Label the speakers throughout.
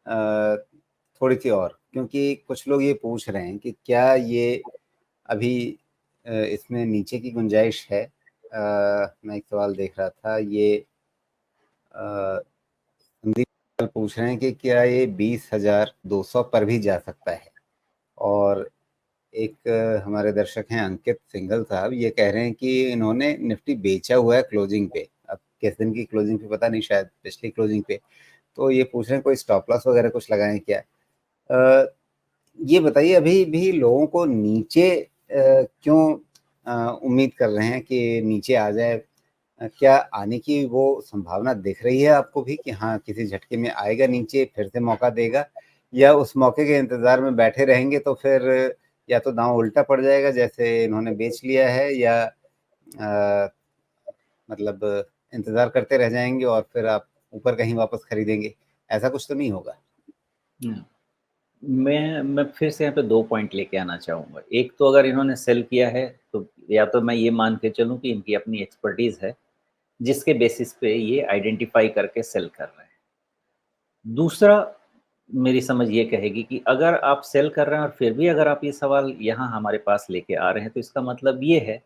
Speaker 1: थोड़ी सी और, क्योंकि कुछ लोग ये पूछ रहे हैं कि क्या ये अभी इसमें नीचे की गुंजाइश है। मैं एक सवाल देख रहा था, ये संदीप पूछ रहे हैं कि क्या ये 20,200 पर भी जा सकता है। और एक हमारे दर्शक हैं अंकित सिंघल साहब, ये कह रहे हैं कि इन्होंने निफ्टी बेचा हुआ है क्लोजिंग पे। अब किस दिन की क्लोजिंग पे पता नहीं, शायद पिछली क्लोजिंग पे। तो ये पूछ रहे हैं कोई स्टॉप लॉस वगैरह कुछ लगाएं क्या। अ, ये बताइए, अभी भी लोगों को नीचे क्यों उम्मीद कर रहे हैं कि नीचे आ जाए। क्या आने की वो संभावना दिख रही है आपको भी कि हाँ किसी झटके में आएगा नीचे, फिर से मौका देगा, या उस मौके के इंतजार में बैठे रहेंगे तो फिर या तो दांव उल्टा पड़ जाएगा जैसे इन्होंने बेच लिया है, या अ, मतलब इंतजार करते रह जाएंगे और फिर आप ऊपर कहीं वापस खरीदेंगे। ऐसा कुछ तो नहीं होगा?
Speaker 2: हुँ। मैं फिर से यहाँ पे 2 पॉइंट लेके आना चाहूँगा। एक तो अगर इन्होंने सेल किया है, तो या तो मैं ये मान के चलूँ कि इनकी अपनी एक्सपर्टीज़ है, जिसके बेसिस पे ये आइडेंटिफ़ाई करके सेल कर रहे हैं। दूसरा, मेरी समझ ये कहेगी कि अगर आप सेल कर रहे हैं और फिर भी अगर आप ये सवाल यहाँ हमारे पास लेके आ रहे हैं, तो इसका मतलब ये है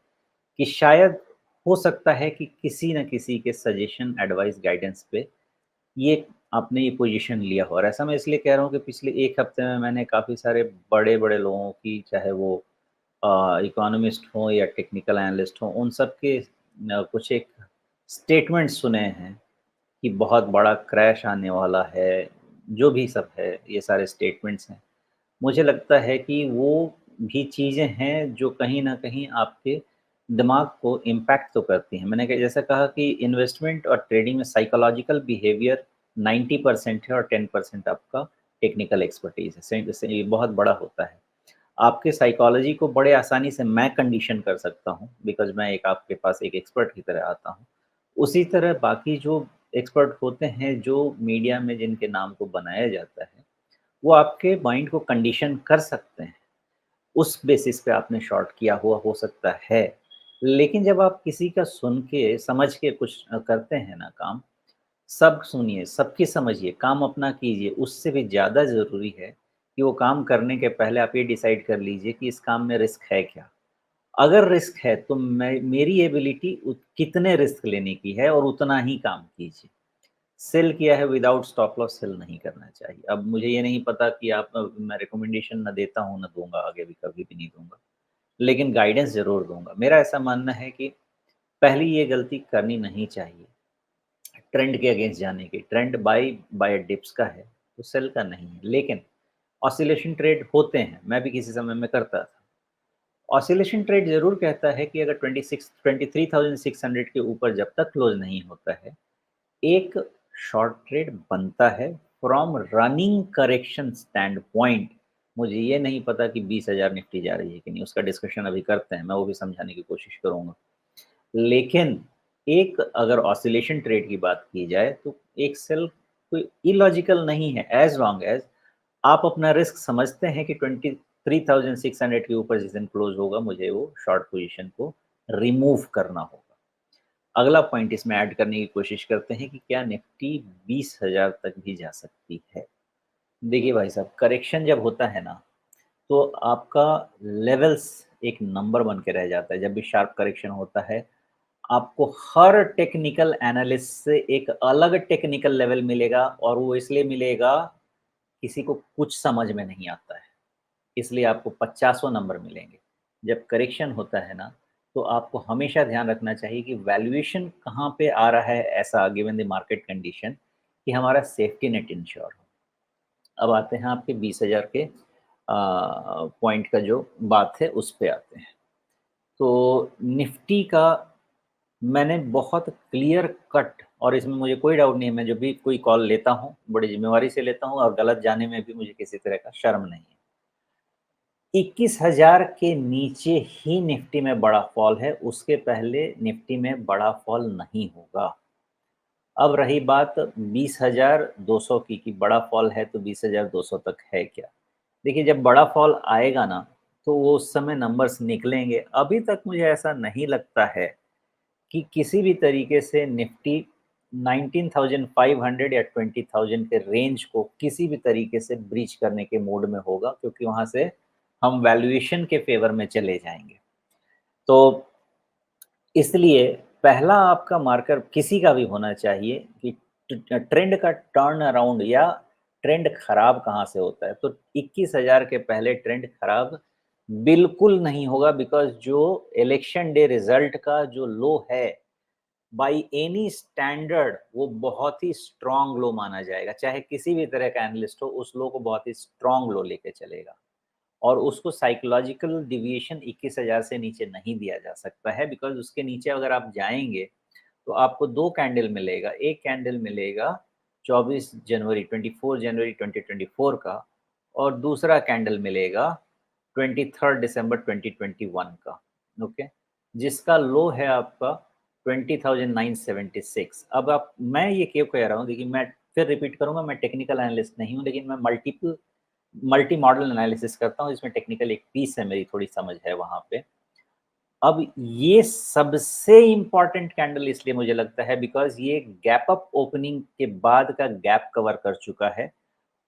Speaker 2: कि शायद हो सकता है कि किसी न किसी के सजेशन, एडवाइस, गाइडेंस पे ये आपने ये पोजीशन लिया हो। और ऐसा मैं इसलिए कह रहा हूँ कि पिछले 1 हफ्ते में मैंने काफ़ी सारे बड़े-बड़े लोगों की, चाहे वो इकोनॉमिस्ट हों या टेक्निकल एनालिस्ट हों, उन सब के कुछ एक स्टेटमेंट सुने हैं कि बहुत बड़ा क्रैश आने वाला है, जो भी सब है, ये सारे स्टेटमेंट्स हैं। मुझे लगता है कि वो भी चीज़ें हैं जो कहीं न कहीं आपके दिमाग को इम्पैक्ट तो करती हैं। मैंने जैसा कहा कि इन्वेस्टमेंट और ट्रेडिंग में साइकोलॉजिकल बिहेवियर 90% है और 10% आपका टेक्निकल एक्सपर्टीज़ है। से ये बहुत बड़ा होता है। आपके साइकोलॉजी को बड़े आसानी से मैं कंडीशन कर सकता हूँ, बिकॉज़ मैं एक आपके पास एक एक्सपर्ट की तरह आता हूँ। उसी तरह बाकी जो एक्सपर्ट होते हैं, जो मीडिया में जिनके नाम को बनाया जाता है, वो आपके माइंड को कंडीशन कर सकते हैं। उस बेसिस पे आपने शॉर्ट किया हुआ हो सकता है। लेकिन जब आप किसी का सुन के, समझ के कुछ करते हैं ना काम, सब सुनिए, सबकी समझिए, काम अपना कीजिए, उससे भी ज़्यादा ज़रूरी है कि वो काम करने के पहले आप ये डिसाइड कर लीजिए कि इस काम में रिस्क है क्या? अगर रिस्क है तो मैं मेरी एबिलिटी कितने रिस्क लेने की है और उतना ही काम कीजिए। सेल किया है विदाउट स्टॉप लॉस सेल नहीं करना चाहिए। अब मुझे ये नहीं पता कि आप मैं रिकमेंडेशन ना देता हूँ, ना दूँगा, आगे भी कभी भी नहीं दूँगा। लेकिन गाइडेंस ज़रूर दूँगा। मेरा ऐसा मानना है कि पहली ये गलती करनी नहीं चाहिए, ट्रेंड के अगेंस्ट जाने की। ट्रेंड बाय डिप्स का है, तो सेल का नहीं है। लेकिन ऑसिलेशन ट्रेड होते हैं, मैं भी किसी समय में करता था। ऑसिलेशन ट्रेड ज़रूर कहता है कि अगर 23,600 के ऊपर जब तक क्लोज़ नहीं होता है, एक शॉर्ट ट्रेड बनता है from running correction stand point. मुझे ये नहीं पता कि 20,000 निफ्टी जा रही है कि नहीं, उसका डिस्कशन अभी करते हैं, मैं वो भी समझाने की कोशिश करूँगा। लेकिन एक अगर ऑसिलेशन ट्रेड की बात की जाए तो एक सेल कोई इलॉजिकल नहीं है, एज़ लॉन्ग एज़ आप अपना रिस्क समझते हैं कि 23,600 के ऊपर जिस दिन क्लोज़ होगा, मुझे वो शॉर्ट पोज़ीशन को रिमूव करना होगा। अगला पॉइंट इसमें ऐड करने की कोशिश करते हैं कि क्या निफ्टी 20,000 तक भी जा सकती है? देखिए भाई साहब, करेक्शन जब होता है ना, तो आपका लेवल्स एक नंबर बन के रह जाता है। जब भी शार्प करेक्शन होता है, आपको हर टेक्निकल एनालिस्ट से एक अलग टेक्निकल लेवल मिलेगा और वो इसलिए मिलेगा, किसी को कुछ समझ में नहीं आता है। इसलिए आपको पचासों नंबर मिलेंगे। जब करेक्शन होता है ना, तो आपको हमेशा ध्यान रखना चाहिए कि वैल्यूएशन कहाँ पे आ रहा है ऐसा गिवन द मार्केट कंडीशन कि हमारा सेफ्टी नेट इंश्योर हो। अब आते हैं आपके 20,000 के पॉइंट का जो बात है उस पे आते हैं। तो निफ्टी का मैंने बहुत क्लियर कट, और इसमें मुझे कोई डाउट नहीं है, मैं जब भी कोई कॉल लेता हूँ, बड़ी ज़िम्मेवारी से लेता हूँ और गलत जाने में भी मुझे किसी तरह का शर्म नहीं है। 21,000 के नीचे ही निफ्टी में बड़ा फॉल है, उसके पहले निफ्टी में बड़ा फॉल नहीं होगा। अब रही बात 20,200 की कि बड़ा फॉल है तो 20,200 तक है क्या? देखिए, जब बड़ा फॉल आएगा ना, तो वो उस समय नंबर्स निकलेंगे। अभी तक मुझे ऐसा नहीं लगता है कि किसी भी तरीके से निफ्टी 19,500 या 20,000 के रेंज को किसी भी तरीके से ब्रीच करने के मोड में होगा, क्योंकि वहाँ से हम वैल्यूएशन के फ़ेवर में चले जाएँगे। तो इसलिए पहला आपका मार्कर किसी का भी होना चाहिए कि ट्रेंड का टर्न अराउंड या ट्रेंड खराब कहाँ से होता है। तो 21,000 के पहले ट्रेंड खराब बिल्कुल नहीं होगा, बिकॉज़ जो इलेक्शन डे रिज़ल्ट का जो लो है, बाय एनी स्टैंडर्ड वो बहुत ही स्ट्रॉन्ग लो माना जाएगा। चाहे किसी भी तरह का एनालिस्ट हो, उस लो को बहुत ही स्ट्रॉन्ग लो लेके चलेगा। और उसको साइकोलॉजिकल डेविएशन 21,000 से नीचे नहीं दिया जा सकता है, बिकॉज़ उसके नीचे अगर आप जाएँगे, तो आपको 2 कैंडल मिलेगा। एक कैंडल मिलेगा 24 जनवरी 24 जनवरी 2024 का, और दूसरा कैंडल मिलेगा 23 दिसंबर 2021 का, ओके? जिसका लो है आपका 20,976। अब आप मैं ये क्यों कह रहा हूँ, देखिए मैं फिर रिपीट करूँगा, मैं टेक्निकल एनालिस्ट नहीं हूँ, लेकिन मैं मल्टी मॉडल एनालिसिस करता हूँ, इसमें टेक्निकल एक पीस है, मेरी थोड़ी समझ है वहाँ पे। अब ये सबसे इम्पोर्टेंट कैंडल इसलिए मुझे लगता है बिकॉज़ ये गैप अप ओपनिंग के बाद का गैप कवर कर चुका है,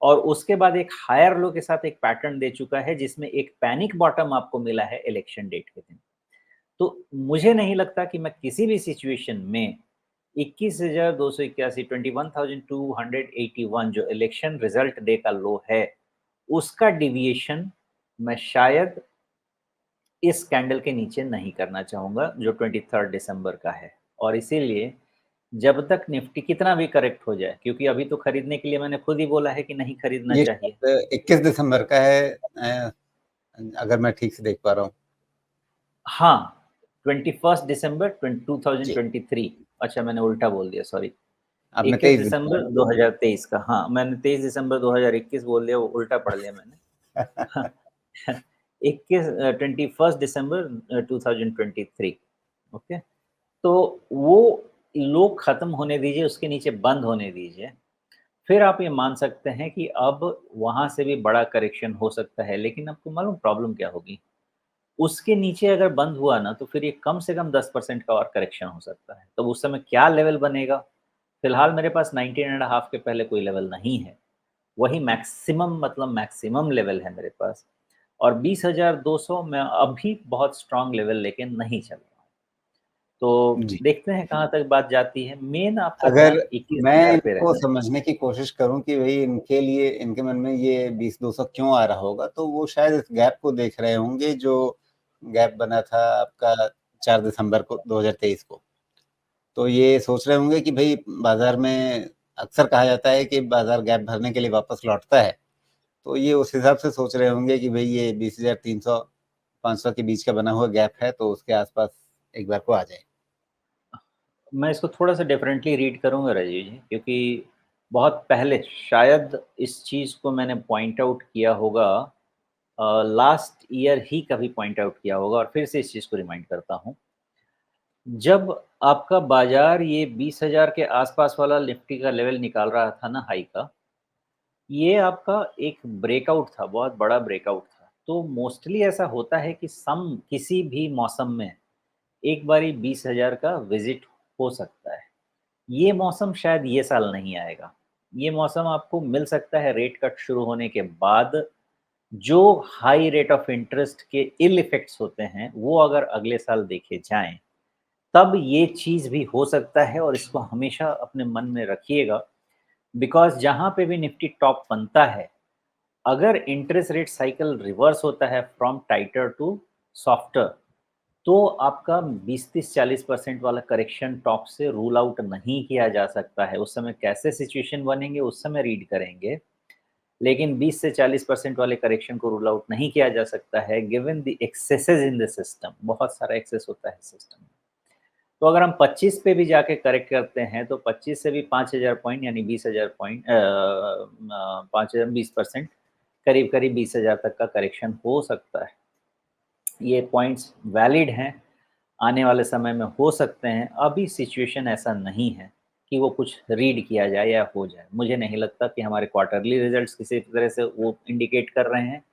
Speaker 2: और उसके बाद एक हायर लो के साथ एक पैटर्न दे चुका है, जिसमें एक पैनिक बॉटम आपको मिला है इलेक्शन डेट के दिन। तो मुझे नहीं लगता कि मैं किसी भी सिचुएशन में 21,281 21,281 जो इलेक्शन रिजल्ट डे का लो है, उसका डेविएशन मैं शायद इस कैंडल के नीचे नहीं करना चाहूँगा, जो 23 दिसंबर का है। और इसीलिए जब तक निफ्टी कितना भी करेक्ट हो जाए, क्योंकि अभी तो खरीदने के लिए मैंने खुद ही बोला है कि नहीं खरीदना
Speaker 1: ये
Speaker 2: चाहिए।
Speaker 1: 21 दिसंबर का है, अगर मैं ठीक से देख पा रहा हूँ।
Speaker 2: हाँ, 21 दिसंबर
Speaker 1: जी,
Speaker 2: 2023। अच्छा, मैंने उल्टा बोल दिया, सॉरी।
Speaker 1: आपने
Speaker 2: 21
Speaker 1: 23
Speaker 2: दिसंबर
Speaker 1: दिसंबर
Speaker 2: 2023 का, हाँ, मैंने 23 दिसंबर 2021 बोल दिया, वो उल्टा पढ़ लिया मैंने। हाँ, 21 दिसंबर 2023, ओके? तो वो लो खत्म होने दीजिए, उसके नीचे बंद होने दीजिए। फिर आप ये मान सकते हैं कि अब वहाँ से भी बड़ा करेक्शन हो सकता है, लेकिन आपको मालूम प्रॉब्लम क्या होगी? उसके नीचे अगर बंद हुआ ना, तो फिर ये कम से कम 10% का और करेक्शन हो सकता है। तो उस समय क्या लेवल बनेगा? फिलहाल मेरे पास 19 एंड हाफ के पहले कोई लेवल नहीं है। वही मैक्सिमम, मतलब मैक्सिमम लेवल है मेरे पास, और 20,200 मैं अभी बहुत स्ट्रॉन्ग लेवल लेके नहीं चल रहा हूँ। तो
Speaker 1: जी।
Speaker 2: देखते हैं कहाँ तक बात जाती है। मेन आपका
Speaker 1: अगर
Speaker 2: ध्यान
Speaker 1: मैं
Speaker 2: 21,000 पे
Speaker 1: इनको
Speaker 2: रहना चाहिए।
Speaker 1: समझने की कोशिश करूँ कि भई इनके लिए इनके मन में ये 20-200 क्यों आ रहा होगा, तो वो शायद इस गैप को देख रहे होंगे जो गैप बना था आपका 4 दिसंबर को 2023 को। तो ये सोच रहे होंगे कि भई बाज़ार में अक्सर कहा जाता है कि बाज़ार गैप भरने के लिए वापस लौटता है। तो ये उस हिसाब से सोच रहे होंगे कि भई ये 20,300 500 के बीच का बना हुआ गैप है, तो उसके आस-पास एक बार को आ जाए।
Speaker 2: मैं इसको थोड़ा-सा डिफरेंटली रीड करूँगा राजीव जी, क्योंकि बहुत पहले शायद इस चीज़ को मैंने पॉइंट आउट किया होगा, लास्ट ईयर ही कभी पॉइंट आउट किया होगा, और फिर से इस चीज़ को रिमाइंड करता हूँ। जब आपका बाज़ार ये 20,000 के आस-पास वाला निफ्टी का लेवल निकाल रहा था ना, हाई का, ये आपका एक ब्रेकआउट था, बहुत बड़ा ब्रेकआउट था। तो मोस्टली ऐसा होता है कि किसी भी मौसम में एक बारी 20,000 का विज़िट हो सकता है। ये मौसम शायद ये साल नहीं आएगा। ये मौसम आपको मिल सकता है रेट कट शुरू होने के बाद। जो हाई रेट ऑफ इंटरेस्ट के इल इफ़ेक्ट्स होते हैं, वो अगर अगले साल देखे जाएँ, तब ये चीज़ भी हो सकता है, और इसको हमेशा अपने मन में रखिएगा। बिकॉज़ जहाँ पे भी निफ्टी टॉप बनता है, अगर इंटरेस्ट रेट साइकिल रिवर्स होता है फ्रॉम टाइटर टू सॉफ्टर, तो आपका 20-30-40% वाला करेक्शन टॉप से रूल आउट नहीं किया जा सकता है। उस समय कैसे सिचुएशन बनेंगे, उस समय रीड करेंगे। लेकिन 20 से 40% वाले करेक्शन को रूल आउट नहीं किया जा सकता है, given the axes in the system. बहुत सारा एक्सेस होता है सिस्टम में। तो अगर हम 25 पे भी जाके करेक्ट करते हैं, तो 25 से भी 5,000 पॉइंट, यानी 20,000 पॉइंट, 5,000 20%, करीब-करीब 20,000 तक का करेक्शन हो सकता है। ये पॉइंट्स वैलिड हैं, आने वाले समय में हो सकते हैं। अभी सिचुएशन ऐसा नहीं है कि वो कुछ रीड किया जाए या हो जाए। मुझे नहीं लगता कि हमारे क्वार्टरली रिजल्ट्स किसी तरह से वो इंडिकेट कर रहे हैं,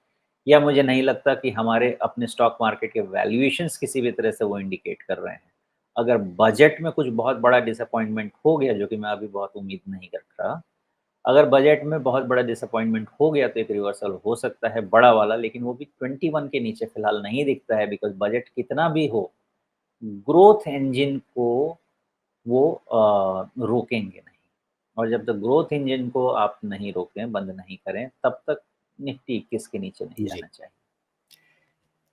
Speaker 2: या मुझे नहीं लगता कि हमारे अपने स्टॉक मार्केट के वैल्यूएशंस किसी भी तरह से वो इंडिकेट कर रहे हैं। अगर बजट में कुछ बहुत बड़ा डिसअपॉइंटमेंट हो गया, जो कि मैं अभी बहुत उम्मीद नहीं रख रहा, अगर बजट में बहुत बड़ा डिसअपॉइंटमेंट हो गया तो एक रिवर्सल हो सकता है बड़ा वाला, लेकिन वो भी 21 के नीचे फिलहाल नहीं दिखता है, बिकॉज़ बजट कितना भी हो, ग्रोथ इंजन को वो रोकेंगे नहीं। और जब तक ग्रोथ इंजन को आप नहीं रोकें, बंद नहीं करें, तब तक निफ्टी 21 के नीचे नहीं
Speaker 1: जी।
Speaker 2: जाना चाहिए।